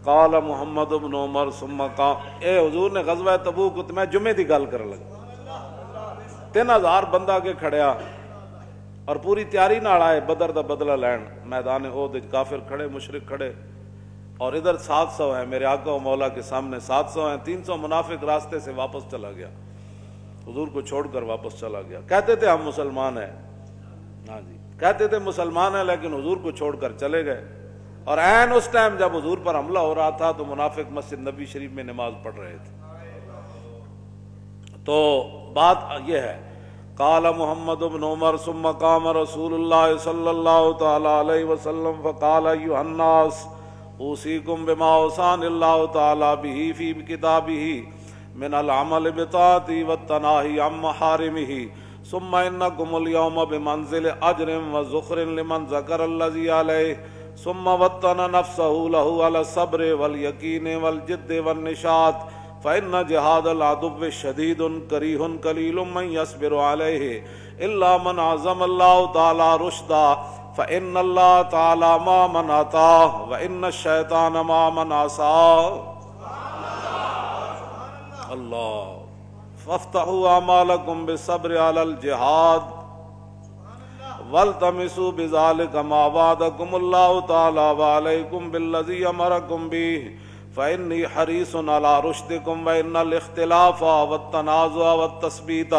قال محمد بن عمر ثم قام. اے حضور نے غزوہ تبوک میں جمعے دی گل کر لگا 3000 بندہ کے کھڑیا اور پوری تیاری نال آئے بدر دا بدلہ لین. میدان احد وچ کافر کھڑے، مشرک کھڑے، اور ادھر 700 ہیں میرے آقا و مولا کے سامنے، 700 ہیں. 300 منافق راستے سے واپس چلا گیا، حضور کو چھوڑ کر واپس چلا گیا. کہتے تھے ہم مسلمان ہیں، ہاں جی کہتے تھے مسلمان ہیں، لیکن حضور کو چھوڑ کر چلے گئے. اور عین اس ٹائم جب حضور پر حملہ ہو رہا تھا تو منافق مسجد نبی شریف میں نماز پڑھ رہے تھے. تو بات یہ ہے، قال محمد بن عمر ثم قام رسول اللہ صلی اللہ تعالی علیہ وسلم فقال ایھا الناس اوصیکم بما اوصانی اللہ تعالی بہ فی کتابہ من العمل بطاعتہ والتناہی عن محارمہ ثم انکم اليوم بمنزل اجر وذخر لمن ذکر الذی علیہ ثم وطن نفسہ لہ علی الصبر والیقین والجد والنشاط فإن جہاد العدو شدید کریہ قلیل من یصبر علیہ الا من عظم اللہ تعالی رشدا فإن اللہ تعالی ما من عطاہ وإن الشیطان ما من عصاہ. اللہ فافتحوا اعمالکم بالصبر علی الجہاد والتمسوا بذلك ما وعدكم الله تعالى وعليكم بالذي امركم به فاني حريص على رشدكم وان الاختلاف والتنازع والتثبيت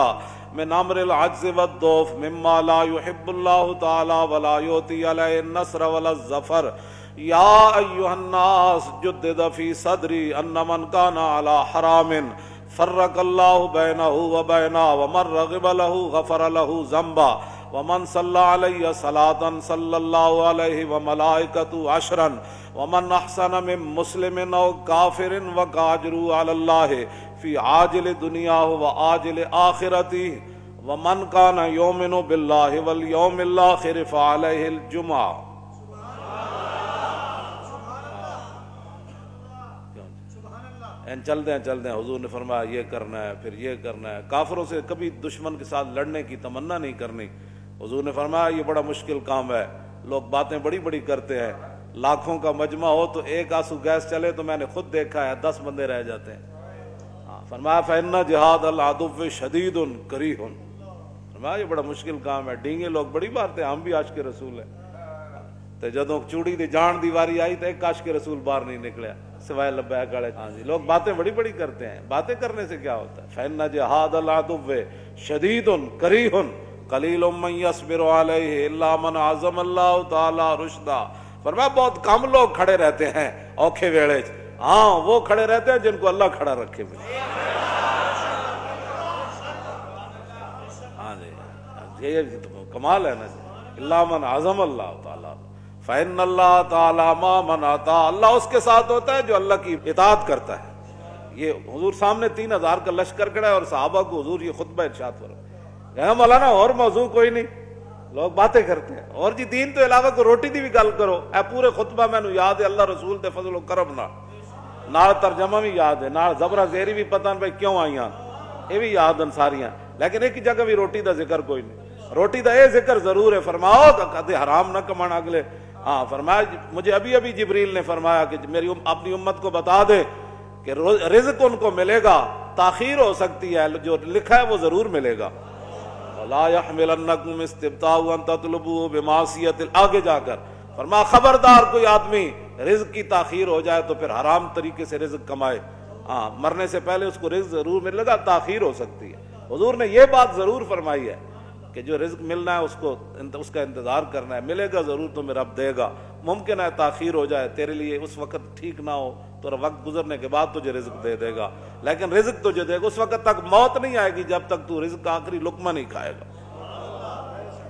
من امر العجز والضعف مما لا يحب الله تعالى ولا يؤتي عليه النصر ولا الظفر. يا ايها الناس جدد في صدري ان من كان على حرام فرق الله بينه وبينه ومن رغب له غفر له ذنبا ومن صلى علی صلاة صلی اللہ علیہ وملائکۃ عشرا ومن احسن من مسلم او کافر وکاجروا علی اللہ فی عاجل دنیاہ وآجل آخرتہ ومن کان یؤمن باللہ والیوم الآخر فعلیہ الجمعہ. چلتے ہیں حضور نے فرمایا یہ کرنا ہے پھر یہ کرنا ہے. کافروں سے کبھی دشمن کے ساتھ لڑنے کی تمنا نہیں کرنی. حضور نے فرمایا یہ بڑا مشکل کام ہے. لوگ باتیں بڑی بڑی کرتے ہیں، لاکھوں کا مجمع ہو تو ایک آنسو گیس چلے تو میں نے خود دیکھا ہے 10 بندے رہ جاتے ہیں. فرمایا فإن جہاد العدو شدید کریہ. فرمایا یہ بڑا مشکل کام ہے. ڈینگے لوگ بڑی باتیں، ہم بھی عاشق رسول ہیں. تو جدوں چوڑی دی جان دی واری آئی تو ایک عاشق رسول باہر نہیں نکلیا سوائے لبیک والے. ہاں جی لوگ باتیں بڑی بڑی کرتے ہیں، باتیں کرنے سے کیا ہوتا ہے. فإن جہاد العدو شدید کریہ قلیل من یصبر علیہ الا من عظم اللہ تعالی رشدا. فرمایا بہت کم لوگ کھڑے رہتے ہیں اوکھے ویڑے. ہاں وہ کھڑے رہتے ہیں جن کو اللہ کھڑا رکھے. ہاں جی یہ کمال ہے نا جی. الا من عظم اللہ تعالی فإن اللہ تعالی ما من عطا. اللہ اس کے ساتھ ہوتا ہے جو اللہ کی اطاعت کرتا ہے. یہ حضور سامنے 3000 کا لشکر کھڑا ہے اور صحابہ کو حضور یہ خطبہ ارشاد فرمایا. مولانا اور موضوع کوئی نہیں، لوگ باتیں کرتے ہیں. اور جی دین تو علاوہ کو روٹی دی بھی گل کرو. اے پورے خطبہ میں یاد ہے اللہ رسول دے فضل و کرم نال ترجمہ بھی یاد ہے، نال زبرہ زیری بھی پتہ نہیں کیوں آئیاں یہ بھی یاد ہیں ساریاں. لیکن ایک جگہ بھی روٹی دا ذکر کوئی نہیں. روٹی دا یہ ذکر ضرور ہے. فرماؤ کہتے حرام نہ کمانا اگلے. ہاں فرمایا مجھے ابھی جبریل نے فرمایا کہ میری اپنی امت کو بتا دے کہ رزق ان کو ملے گا، تاخیر ہو سکتی ہے، جو لکھا ہے وہ ضرور ملے گا. لا يحملنكم استبطاء ان تطلبوا بمعصیت. آگے جا کر فرمایا خبردار کوئی آدمی رزق کی تاخیر ہو جائے تو پھر حرام طریقے سے رزق کمائے. ہاں مرنے سے پہلے اس کو رزق ضرور ملے گا، تاخیر ہو سکتی ہے. حضور نے یہ بات ضرور فرمائی ہے کہ جو رزق ملنا ہے اس کا انتظار کرنا ہے. ملے گا ضرور، تمہیں رب دے گا. ممکن ہے تاخیر ہو جائے، تیرے لیے اس وقت ٹھیک نہ ہو تو وقت گزرنے کے بعد تجھے رزق دے گا. لیکن رزق تجھے دے گا. اس وقت تک موت نہیں آئے گی جب تک تو رزق کا آخری لقمہ نہیں کھائے گا.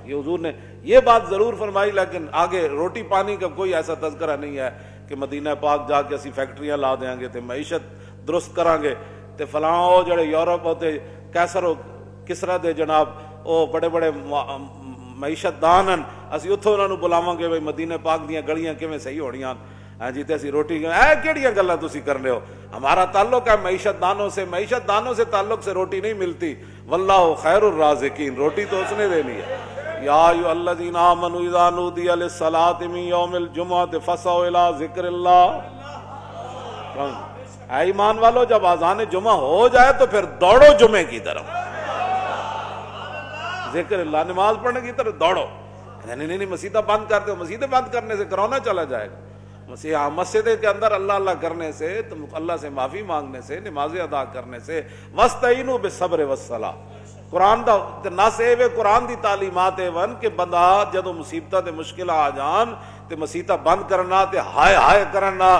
یہ حضور نے یہ بات ضرور فرمائی. لیکن آگے روٹی پانی کا کوئی ایسا تذکرہ نہیں ہے کہ مدینہ پاک جا کے اسی فیکٹریاں لا دیں گے تے معیشت درست کریں گے تے فلاں وہ جڑے یورپ ہوتے کیسر و کسرا دے جناب وہ بڑے بڑے معیشت دان ہیں، اسی اتھوں انہوں نے بلاواں گے بھائی مدینہ پاک دیاں گلیاں کیویں صحیح ہونیاں. ہاں جی تے اسی روٹی کیڑیاں گلاں تسی کرنے ہو. ہمارا تعلق ہے معیشت دانوں سے. معیشت دانوں سے تعلق سے روٹی نہیں ملتی. واللہ خیر الرازقین. روٹی تو اس نے دینی ہے. یا ایھا الذین آمنوا اذا نودی للصلاۃ من یوم الجمعۃ فاسعوا الی ذکر اللہ. اے ایمان والو، جب اذان جمعہ ہو جائے تو پھر دوڑو جمعے کی طرف، ذکر اللہ نماز پڑھنے کی طرف دوڑو۔ نہیں مسیدہ بند کر دو، مسیدیں بند کرنے سے کرونا چلا جائے گا۔ مسجد کے اندر اللہ اللہ کرنے سے، اللہ سے معافی مانگنے سے، نمازیں ادا کرنے سے، وَاسْتَعِينُوا بِالصَّبْرِ وَالصَّلَاةِ، قرآن دا نس اے قرآن دی تعلیمات اے ون کہ بندہ جدو مصیبتاں تے مشکل آ جان تے مسیتہ بند کرنا تے ہائے ہائے کرنا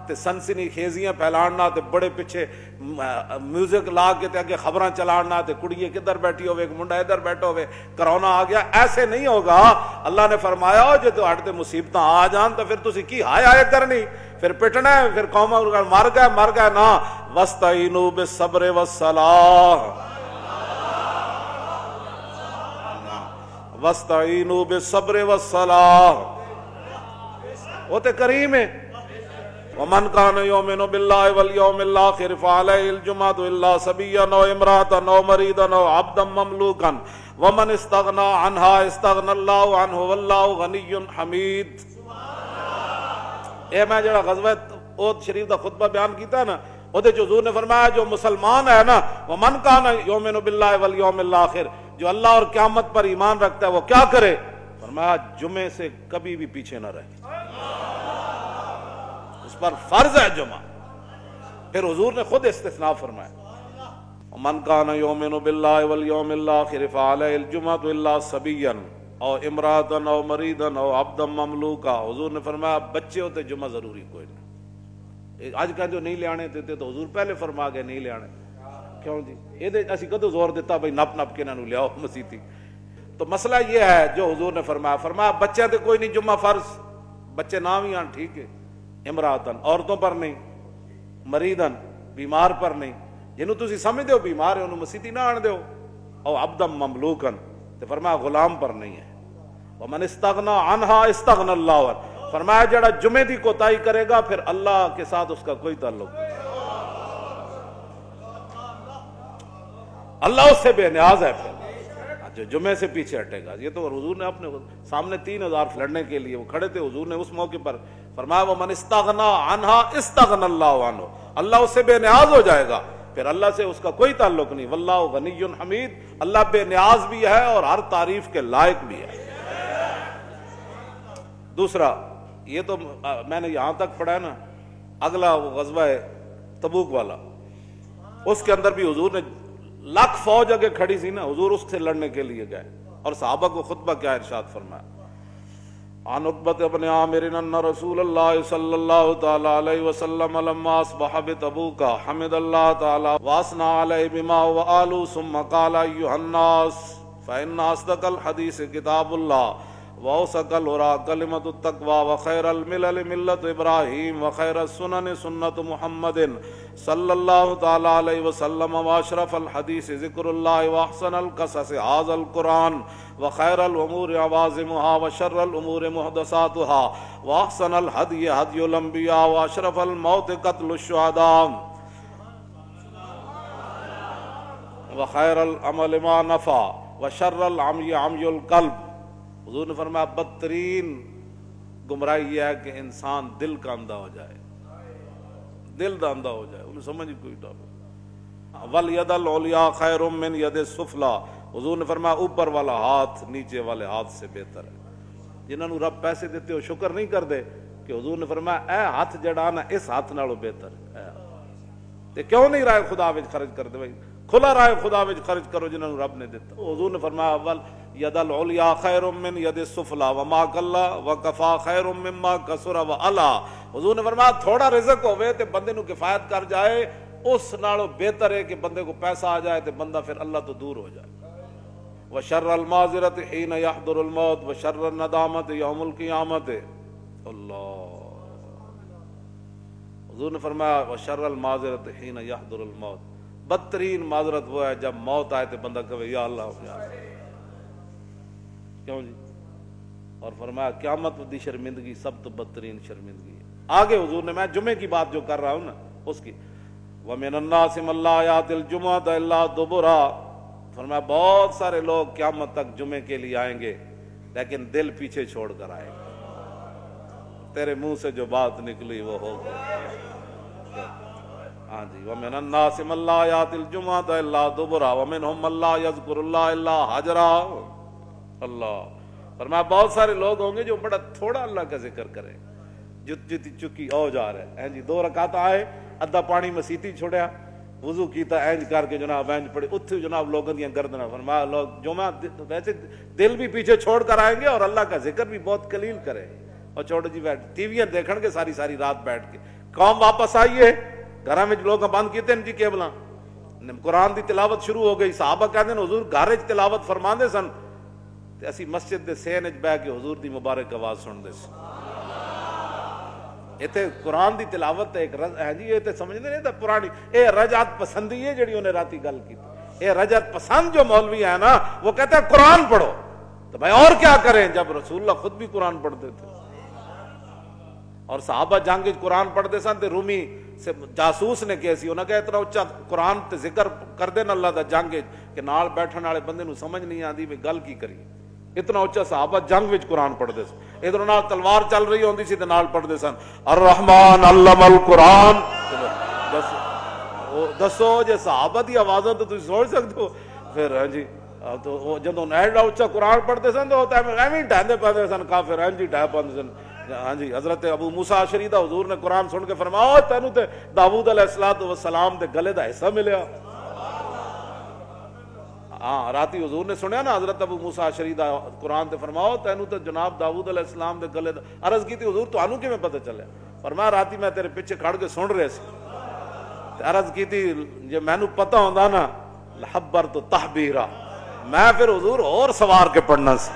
تے سنسنی خیزیاں پھیلانا تے بڑے پیچھے میوزک لا کے تے اگے خبراں چلانا تے کڑیے کدھر بیٹھی ہوئے ایک منڈا ادھر بیٹھا ہوئے کرونا آ گیا، ایسے نہیں ہوگا۔ اللہ نے فرمایا جو تو ہٹ تے مصیبتاں آ جان تو پھر تسی کی ہائے ہائے کرنی، پھر پٹنا ہے، پھر قوم مر گئے نا۔ وَاسْتَعِينُوا بِالصَّبْرِ وَالصَّلَاةِ، وَاسْتَعِينُوا بِالصَّبْرِ وَالصَّلَاةِ، وہ تے کریم ہے۔ وَمَنْ كَانَ يُؤْمِنُ بِاللَّهِ وَالْيَوْمِ الْآخِرِ فَعَلَيْهِ الْجُمْعَةُ إِلَّا صَبِيًّا أَوْ امْرَأَةً أَوْ مَرِيضًا أَوْ عَبْدًا مَمْلُوكًا وَمَنِ اسْتَغْنَى عَنْهَا اسْتَغْنَى اللَّهُ عَنْهُ وَاللَّهُ غَنِيٌّ حَمِيدٌ۔ اے میں جڑا غزوہ احد شریف دا خطبہ بیان کیتا نا، او دے حضور نے فرمایا جو مسلمان ہے نا، وَمَنْ كَانَ يُؤْمِنُ بِاللَّهِ وَالْيَوْمِ الْآخِرِ، جو اللہ اور قیامت پر ایمان رکھتا ہے وہ کیا کرے؟ فرمایا جمعے سے کبھی بھی پیچھے نہ رہے، پر فرض ہے جمعہ۔ پھر حضور نے خود استثناء فرمایا، وَمَنْ كَانَ يُؤْمِنُ بِاللَّهِ وَالْيَوْمِ الْآخِرِ فَعَلَيْهِ الْجُمْعَةُ إِلَّا صَبِيًّا أَوْ امْرَأَةً أَوْ مَرِيضًا أَوْ عَبْدًا مَمْلُوكًا۔ حضور نے فرمایا بچے ہوتے جمعہ ضروری کوئی نہیں۔ آج کہتے نہیں لے آنے دیتے تو حضور پہلے فرما گئے نہیں لے آنے، کیوں جی یہ اسی کدو زور دیتا بھائی نپ نپ کے انہوں لیاؤ مسیتی۔ تو مسئلہ یہ ہے جو حضور نے فرمایا بچے تے کوئی نہیں جمعہ فرض، بچے نہ بھی آن ٹھیک ہے، امراطن عورتوں پر نہیں، مریدن بیمار پر نہیں، جنہوں تسی سمجھ دیو بیمار ہے انہوں مسیتی نہ آن دیو، او عبدم مملوکن تو فرمایا غلام پر نہیں ہے، ومن استغنا عنہا استغنا اللہ عنہ، فرمایا جڑا جمعے دی کوتاہی کرے گا پھر اللہ کے ساتھ اس کا کوئی تعلق نہیں، اللہ اس سے بے نیاز ہے۔ پھر جو جمعے سے پیچھے ہٹے گا، یہ تو حضور نے اپنے سامنے 3000 لڑنے کے لیے وہ کھڑے تھے، حضور نے اس موقع پر فرمایا ومن استغنا عنہا استغنا اللہ عنہ، اللہ اس سے بے نیاز ہو جائے گا، پھر اللہ سے اس کا کوئی تعلق نہیں۔ واللہ غنی حمید، اللہ بے نیاز بھی ہے اور ہر تعریف کے لائق بھی ہے۔ دوسرا یہ تو میں نے یہاں تک پڑھا ہے نا، اگلا وہ غزوہ تبوک والا، اس کے اندر بھی حضور نے لاکھ فوج اگے کھڑی سی نا، حضور اس سے لڑنے کے لیے گئے، اور صحابہ کو خطبہ کیا ارشاد فرمایا، عن عقبۃ بن عامر ان رسول اللہ صلی اللہ تعالی علیہ وسلم لما اصبح بتبوک حمد اللہ تعالی واثنى علیہ بما هو آل ثم قال ایھا الناس فإن اصدق الحدیث کتاب اللہ واوثق الہدى کلمۃ التقوی وخیر الملل ملۃ ابراہیم وخیر السنن سنت محمد صلی اللہ تعالی علیہ وسلم واشرف الحدیث ذکر اللہ واحسن القصص ھذا القرآن وخیر الامور عوازمها وشر الامور محدثاتها واحسن الهدی هدی الانبیاء واشرف الموت قتل الشهداء وخیر العمل ما نفع وشر العمی عمی القلب۔ حضور نے فرمایا بدترین گمراہی یہ ہے کہ انسان دل کا اندھا ہو جائے، دل کا اندھا ہو جائے، انہیں سمجھ کوئی ڈال۔ وَالْيَدَ الْعُلْيَا خَيْرٌ مِّنْ يَدِ السُّفْلَىٰ، حضور نے فرمایا اوپر والا ہاتھ نیچے والے ہاتھ سے بہتر ہے۔ جنہوں رب پیسے دیتے ہو شکر نہیں کر دے کہ حضور نے فرمایا اے ہاتھ جڑا نا اس ہاتھ نالوں بہتر ہے، تے کیوں نہیں رائے خدا وچ خرچ کر دے بھائی، کھلا رائے خدا وچ خرچ کرو جنہوں رب نے دیتا۔ حضور نے فرمایا وَالْيَدَ الْعُلْيَا خَيْرٌ مِّنْ يَدِ السُّفْلَىٰ وَمَا قَلَّ وَكَفَىٰ خَيْرٌ مِّمَّا كَثُرَ وَعَلَا۔ حضور نے فرمایا تھوڑا رزق ہوئے تے بندے نو کفایت کر جائے اس نالوں بہتر ہے کہ بندے کو پیسہ آ جائے تے بندہ پھر اللہ تو دور ہو جائے۔ وَشَرَّ الْمَعْذِرَةِ حِينَ يَحْضُرُ الْمَوْتُ وَشَرَّ النَّدَامَةِ يَوْمُ الْقِيَامَةِ۔ اللہ، حضور نے فرمایا وَشَرَّ الْمَعْذِرَةِ حِينَ يَحْضُرُ الْمَوْتُ، بدترین معذرت وہ ہے جب موت آئے تو بندہ کہے یا اللہ یا اللہ، کیوں جی؟ اور فرمایا قیامت دی شرمندگی سب تو بدترین شرمندگی ہے۔ آگے حضور نے، میں جمعے کی بات جو کر رہا ہوں نا اس کی، وَمِنَ النَّاسِ مَن لَّا يَأْتِي الْجُمْعَةَ إِلَّا دُبُرًا، فرمایا بہت سارے لوگ قیامت تک جمعے کے لیے آئیں گے لیکن دل پیچھے چھوڑ کر آئے گا، تیرے منہ سے جو بات نکلی وہ ہو گئی۔ جی ومن الناس من لا یاتی الجمعۃ الا دبرا ومنهم من لا یذکر اللہ الا حجرا. اللہ فرمایا بہت سارے لوگ ہوں گے جو بڑا تھوڑا اللہ کا ذکر کریں، جتی چکی او جا رہے ہیں جی 2 رکعت آئے ادھا پانی مسیتی چھوڑیا وضو کیتا اینج کر کے جناب اینج پڑے اتھے جناب لوگوں دیا گردنا. فرمایا لوگ جمعہ ویسے دل بھی پیچھے چھوڑ کر آئیں گے اور اللہ کا ذکر بھی بہت قلیل کریں اور چھوڑ جی بیٹھ ٹی ویاں دیکھن گے ساری ساری رات بیٹھ کے. قوم واپس آئی ہے گھر میں لوگ بند کیتے ہیں جی کیبلاں قرآن دی تلاوت شروع ہو گئی. صحابہ کہتے ہیں حضور گھر وچ تلاوت فرماندے سن تے اسی مسجد دے سین وچ بیٹھ کے حضور دی مبارک آواز سن دے سن. اتنے قرآن دی تلاوت ایک ہے جی یہ تے سمجھتے نہیں تھا پرانی اے رجعت پسندی ہے جڑی انہیں راتی گل کی. اے رجعت پسند جو مولوی ہے نا وہ کہتے ہیں قرآن پڑھو تو بھائی اور کیا کریں جب رسول اللہ خود بھی قرآن پڑھتے تھے اور صحابہ جنگ قرآن پڑھتے سن تے رومی سے جاسوس نے کیا سی انہاں کہا اتنا اچھا قرآن تے ذکر کر دینا اللہ دا جنگ کہ نال بیٹھن والے بندے نو سمجھ نہیں آندی بھی گل کی کری. اتنا اچھا صحابہ جنگ وچ قرآن پڑھتے سن. ادھر نال تلوار چل رہی ہوندی سی تے نال پڑھتے سن الرحمن علم القرآن. دسو جے صحابہ دی آوازوں تو تسی سوچ سکتے ہو پھر ہاں جی تو جدوں ایڈا اچھا قرآن پڑھتے سن تو ایویں ڈھہندے پندے سن کافر ہاں جی ڈھہ پندے سن. ہاں جی حضرت ابو موسیٰ اشعری دا حضور نے قرآن سن کے فرمایا تینوں تے داؤد علیہ السلام دے گلے دا حصہ ملیا. ہاں راتی حضور نے سنیا نا حضرت ابو موسیٰ اشعری دا قرآن تے فرماؤ تینوں تے جناب داؤد علیہ السلام دے گلے دا. عرض کی تھی حضور تانوں کیویں پتہ چلیا؟ فرمایا راتی میں تیرے پیچھے کھڑ کے سن رہے سی. عرض کی تھی جے مینوں پتہ ہوندا نا لحبرت تحبیرا میں پھر حضور اور سوار کے پڑھنا سی.